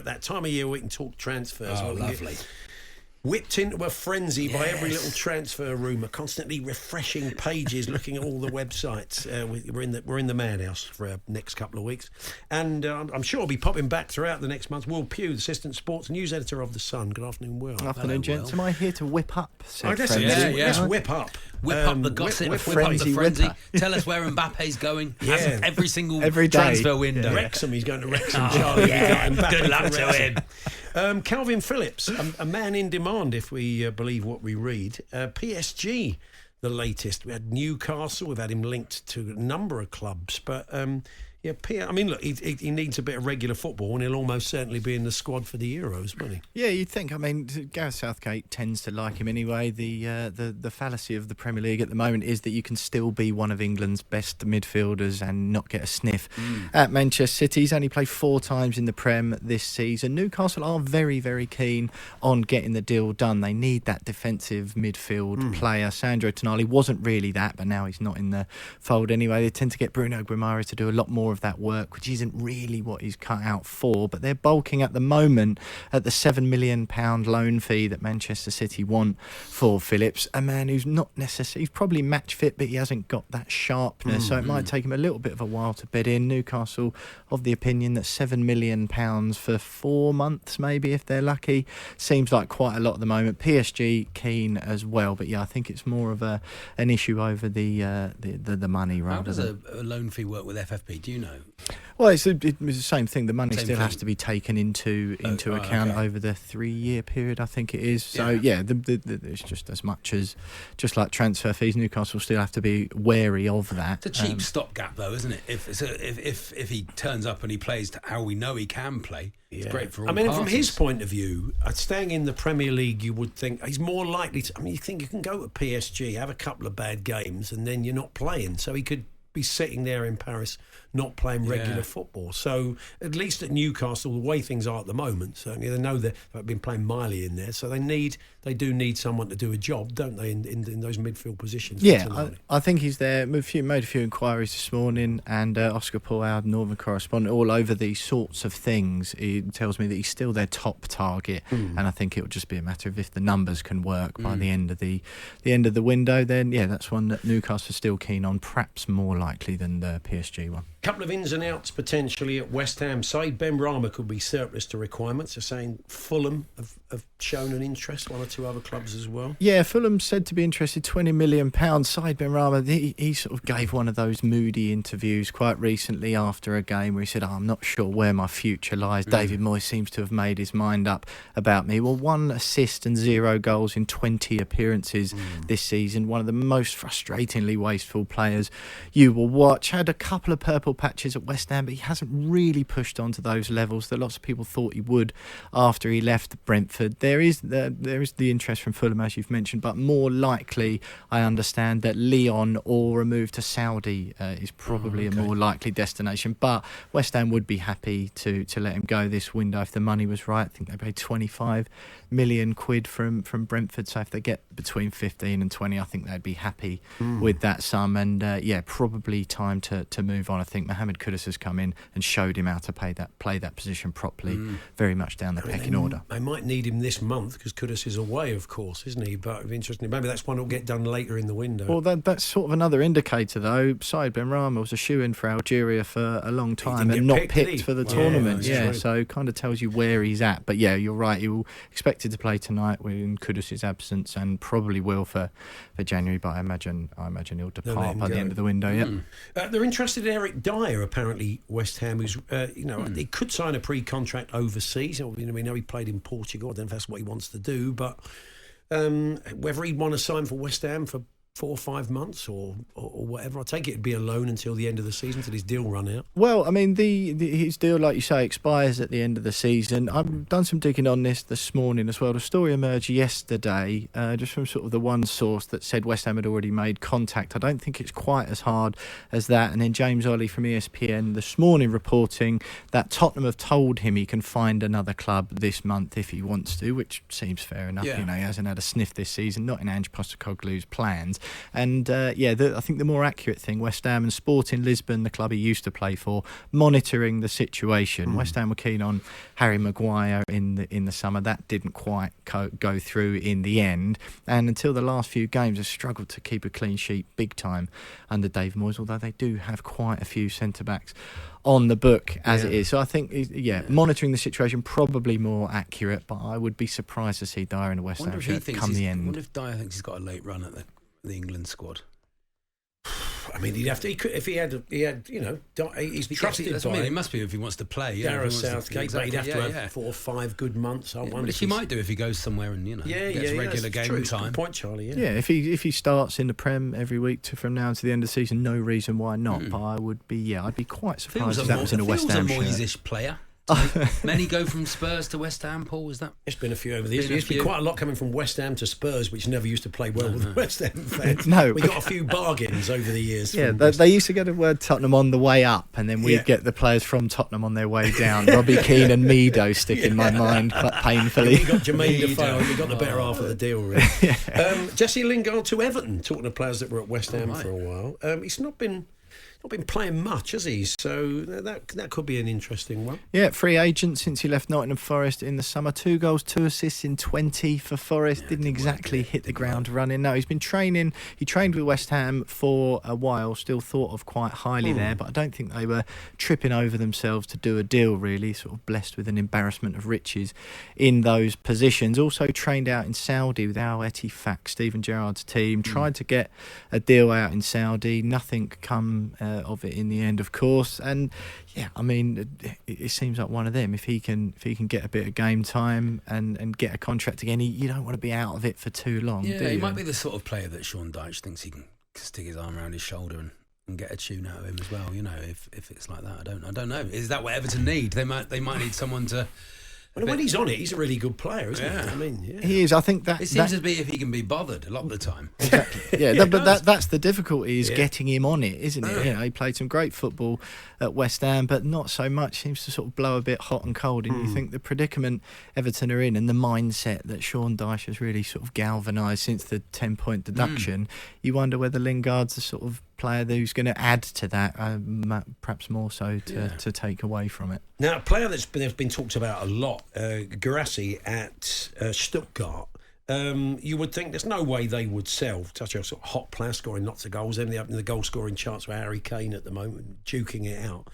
at that time of year we can talk transfers. Oh, lovely. Whipped into a frenzy by every little transfer rumour, constantly refreshing pages, looking at all the websites. We're in the madhouse for our next couple of weeks, and I'm sure I'll be popping back throughout the next month. Will Pugh, the assistant sports news editor of The Sun. Good afternoon, Will. Afternoon, gents. Am I here to whip up? Let's whip up. Whip up the gossip, whip up the frenzy. Tell us where Mbappe's going. Every day. Transfer window. Wrexham, he's going to Wrexham. Charlie, good luck to him. Kalvin Phillips, a man in demand if we believe what we read. PSG, the latest. We had Newcastle, we've had him linked to a number of clubs, but I mean, look, he needs a bit of regular football, and he'll almost certainly be in the squad for the Euros, won't he? Yeah, you'd think. I mean, Gareth Southgate tends to like him anyway. The fallacy of the Premier League at the moment is that you can still be one of England's best midfielders and not get a sniff. At Manchester City, he's only played 4 times in the Prem this season. Newcastle are very, very keen on getting the deal done. They need that defensive midfield player. Sandro Tonali wasn't really that, but now he's not in the fold anyway. They tend to get Bruno Guimaraes to do a lot more of that work, which isn't really what he's cut out for, but they're bulking at the moment at the £7 million loan fee that Manchester City want for Phillips, a man who's not necessarily, he's probably match fit, but he hasn't got that sharpness, so it might take him a little bit of a while to bed in. Newcastle of the opinion that £7 million for 4 months maybe if they're lucky seems like quite a lot at the moment. PSG keen as well, but I think it's more of an issue over the money rather. How does a loan fee work with FFP? Do you know? Well, it's the same thing. The money still has to be taken into account over the 3-year period, I think it is. So it's just as much as just like transfer fees. Newcastle still have to be wary of that. It's a cheap stopgap, though, isn't it? If he turns up and he plays how we know he can play, it's great for all parties. From his point of view, staying in the Premier League, you would think he's more likely to. You think you can go to PSG, have a couple of bad games, and then you're not playing. So he could be sitting there in Paris not playing regular football. So at least at Newcastle, the way things are at the moment, certainly they know they've been playing Miley in there, so they do need someone to do a job, don't they, in those midfield positions? Yeah, I think he's there. Made a few inquiries this morning, and Oscar Paul, our Northern correspondent, all over these sorts of things. He tells me that he's still their top target, and I think it will just be a matter of if the numbers can work by the end of the window. Then that's one that Newcastle are still keen on, perhaps more likely than the PSG one. Couple of ins and outs potentially at West Ham side. Benrahma could be surplus to requirements. They're saying Fulham have shown an interest, 1 or 2 other clubs as well. Yeah, Fulham said to be interested, £20 million. Said Benrahma, he sort of gave one of those moody interviews quite recently after a game where he said, I'm not sure where my future lies. David Moyes seems to have made his mind up about me. Well, 1 assist and 0 goals in 20 appearances this season. One of the most frustratingly wasteful players you will watch. Had a couple of purple patches at West Ham, but he hasn't really pushed on to those levels that lots of people thought he would after he left Brentford. There is the interest from Fulham, as you've mentioned, but more likely, I understand that Lyon or a move to Saudi is probably a more likely destination. But West Ham would be happy to let him go this window if the money was right. I think they paid 25 million quid from Brentford, so if they get between 15 and 20, I think they'd be happy with that sum. And probably time to move on. I think Mohamed Kudus has come in and showed him how to play that position properly, very much down the pecking order. They might need him this month because Kudus is away, of course, isn't he? But interestingly, maybe that's one that'll get done later in the window. Well, that's sort of another indicator, though. Said Benrahma was a shoo-in for Algeria for a long time and not picked for the tournament. So kind of tells you where he's at. But you're right. He will expected to play tonight in Kudus' absence and probably will for January. But I imagine he'll depart by the end of the window. They're interested in Erik Dier, apparently. West Ham, who's he could sign a pre-contract overseas. We know he played in Portugal. I don't know if that's what he wants to do, but whether he'd want to sign for West Ham for 4 or 5 months or whatever. I take it it'd be a loan until the end of the season, until his deal run out. Well, I mean, his deal, like you say, expires at the end of the season. I've done some digging on this morning as well. The story emerged yesterday, just from sort of the one source that said West Ham had already made contact. I don't think it's quite as hard as that. And then James Ollie from ESPN this morning reporting that Tottenham have told him he can find another club this month if he wants to, which seems fair enough. He hasn't had a sniff this season, not in Ange Postecoglou's plans. And I think the more accurate thing, West Ham and Sporting Lisbon, the club he used to play for, monitoring the situation. West Ham were keen on Harry Maguire in the summer. That didn't quite go through in the end, and until the last few games have struggled to keep a clean sheet big time under Dave Moyes, although they do have quite a few centre-backs on the book as it is. So I think, monitoring the situation probably more accurate, but I would be surprised to see Dier in a West Ham shirt come the end. I wonder if Dier thinks he's got a late run at the England squad. I mean, he'd have to. He could, if he had, he's trusted by. It must be if he wants to play. Gareth Southgate, but he'd have to have 4 or 5 good months. I wonder if he might do if he goes somewhere and gets regular game time. Good point, Charlie. Yeah, if he starts in the Prem every week from now to the end of the season, no reason why not. But I'd be quite surprised if that was in a West Ham shirt. Feels a Moyes-ish player. Many go from Spurs to West Ham, Paul, is that? It's been a few over the years. There's been quite a lot coming from West Ham to Spurs, which never used to play well with the West Ham fans. We got a few bargains over the years. Yeah, they used to get the word Tottenham on the way up, and then we'd get the players from Tottenham on their way down. Robbie Keane and Mido stick in my mind quite painfully. You got Jermaine Defoe, you got the better half of the deal, really. Jesse Lingard to Everton, talking to players that were at West Ham for a while. He's not been playing much, has he? So that could be an interesting one. Yeah, free agent since he left Nottingham Forest in the summer. 2 goals, 2 assists in 20 for Forest. Didn't exactly hit the ground running. No, he's been training. He trained with West Ham for a while, still thought of quite highly there, but I don't think they were tripping over themselves to do a deal, really. Sort of blessed with an embarrassment of riches in those positions. Also trained out in Saudi with Al Ettifaq, Steven Gerrard's team. Tried to get a deal out in Saudi. Nothing come of it in the end, of course. And I mean, it seems like one of them. If he can get a bit of game time and get a contract again, you don't want to be out of it for too long. Yeah, he might be the sort of player that Sean Dyche thinks he can stick his arm around his shoulder and get a tune out of him as well. If it's like that, I don't know. Is that what Everton need? They might need someone to. Well, when he's on it, he's a really good player, isn't he? I mean, he is. I think that it seems to be if he can be bothered a lot of the time. Exactly. But that's the difficulty is getting him on it, isn't it? He played some great football at West Ham, but not so much. Seems to sort of blow a bit hot and cold. And you think the predicament Everton are in and the mindset that Sean Dyche has really sort of galvanised since the 10-point deduction. You wonder whether Lingard's the sort of player who's going to add to that, perhaps more so to take away from it. Now, a player that's been talked about a lot, Guirassy at Stuttgart. You would think there's no way they would sell such a sort of hot player scoring lots of goals. Then the goal scoring chance for Harry Kane at the moment, duking it out.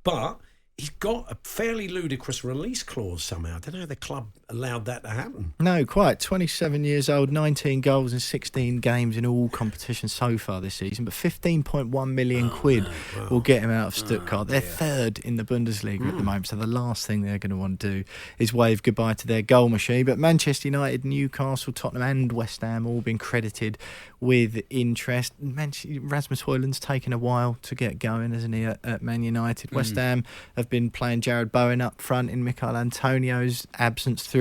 But he's got a fairly ludicrous release clause somehow. I don't know how the club allowed that to happen. No, quite. 27 years old, 19 goals in 16 games in all competitions so far this season, but 15.1 million quid will get him out of Stuttgart. They're third in the Bundesliga at the moment, so the last thing they're going to want to do is wave goodbye to their goal machine. But Manchester United, Newcastle, Tottenham and West Ham all been credited with interest. Rasmus Højlund's taken a while to get going, hasn't he, at Man United. West Ham have been playing Jared Bowen up front in Michail Antonio's absence through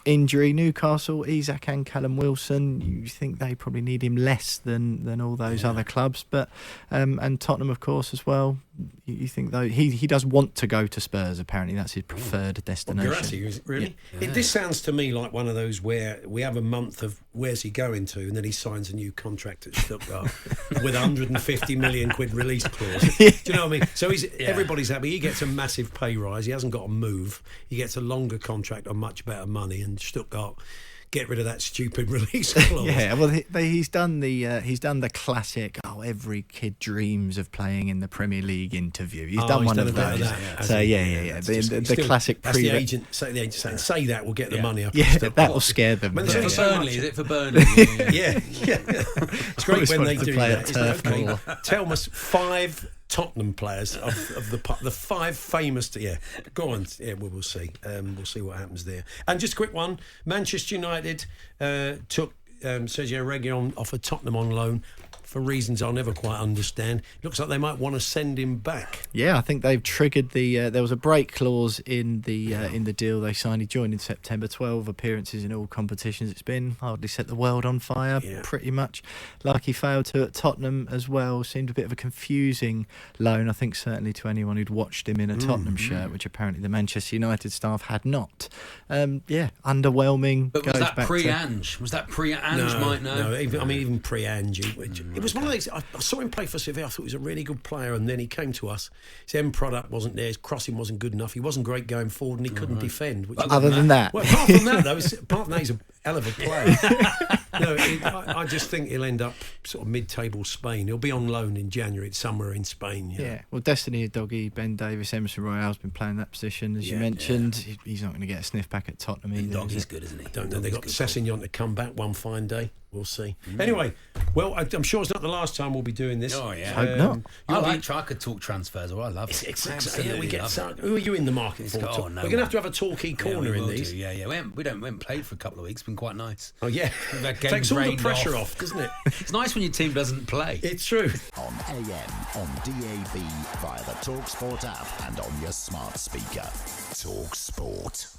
injury. Newcastle, Isak and Callum Wilson, you think they probably need him less than all those other clubs, but and Tottenham of course as well. You think though he does want to go to Spurs, apparently that's his preferred destination. Guirassy, is it really? Yeah. This sounds to me like one of those where we have a month of where's he going to, and then he signs a new contract at Stuttgart with 150 million quid release clause. Do you know what I mean? So everybody's happy. He gets a massive pay rise. He hasn't got to move. He gets a longer contract on much better money, and Stuttgart get rid of that stupid release clause. He's done the classic. Every kid dreams of playing in the Premier League interview. He's done one of those. The classic. That's the agent. Say that will get the money up. Yeah, that will scare them. Is it for Burnley? Yeah. It's great when they do that. Tell us 5 Tottenham players of the 5 famous. Go on. Yeah, we'll see. We'll see what happens there. And just a quick one: Manchester United took Sergio Reguilon off of Tottenham on loan for reasons I'll never quite understand. It looks like they might want to send him back. Yeah, I think they've triggered the. There was a break clause in the deal they signed. He joined in September. 12 appearances in all competitions. It's been hardly set the world on fire. Pretty much, like he failed to at Tottenham as well. Seemed a bit of a confusing loan. I think certainly to anyone who'd watched him in a Tottenham shirt, which apparently the Manchester United staff had not. Underwhelming. But was that pre-Ange? Was that pre-Ange Ange might know. No, even pre-Ange. It was one of those. I saw him play for Sevilla. I thought he was a really good player, and then he came to us. His end product wasn't there. His crossing wasn't good enough. He wasn't great going forward, and he couldn't defend. Other than that, well, apart from that, though, he's a hell of a player. I just think he'll end up sort of mid-table Spain. He'll be on loan in January somewhere in Spain. Yeah. Well, Destiny Udogie, Ben Davies, Emerson Royale's been playing that position, as you mentioned. Yeah. He's not going to get a sniff back at Tottenham either. Udogi's good, isn't he? Don't know. They got Sessegnon to come back one fine day. We'll see. Anyway, well, I'm sure it's not the last time we'll be doing this. Oh yeah, hope not. I could talk transfers. I love it. We get. Who are you in the market for? We're going to have a Torquay corner in these. Yeah. We haven't played for a couple of weeks. It's been quite nice. Oh yeah, takes all the pressure off, doesn't it? It's nice when your team doesn't play. It's true. On AM, on DAB, via the TalkSPORT app, and on your smart speaker. TalkSPORT.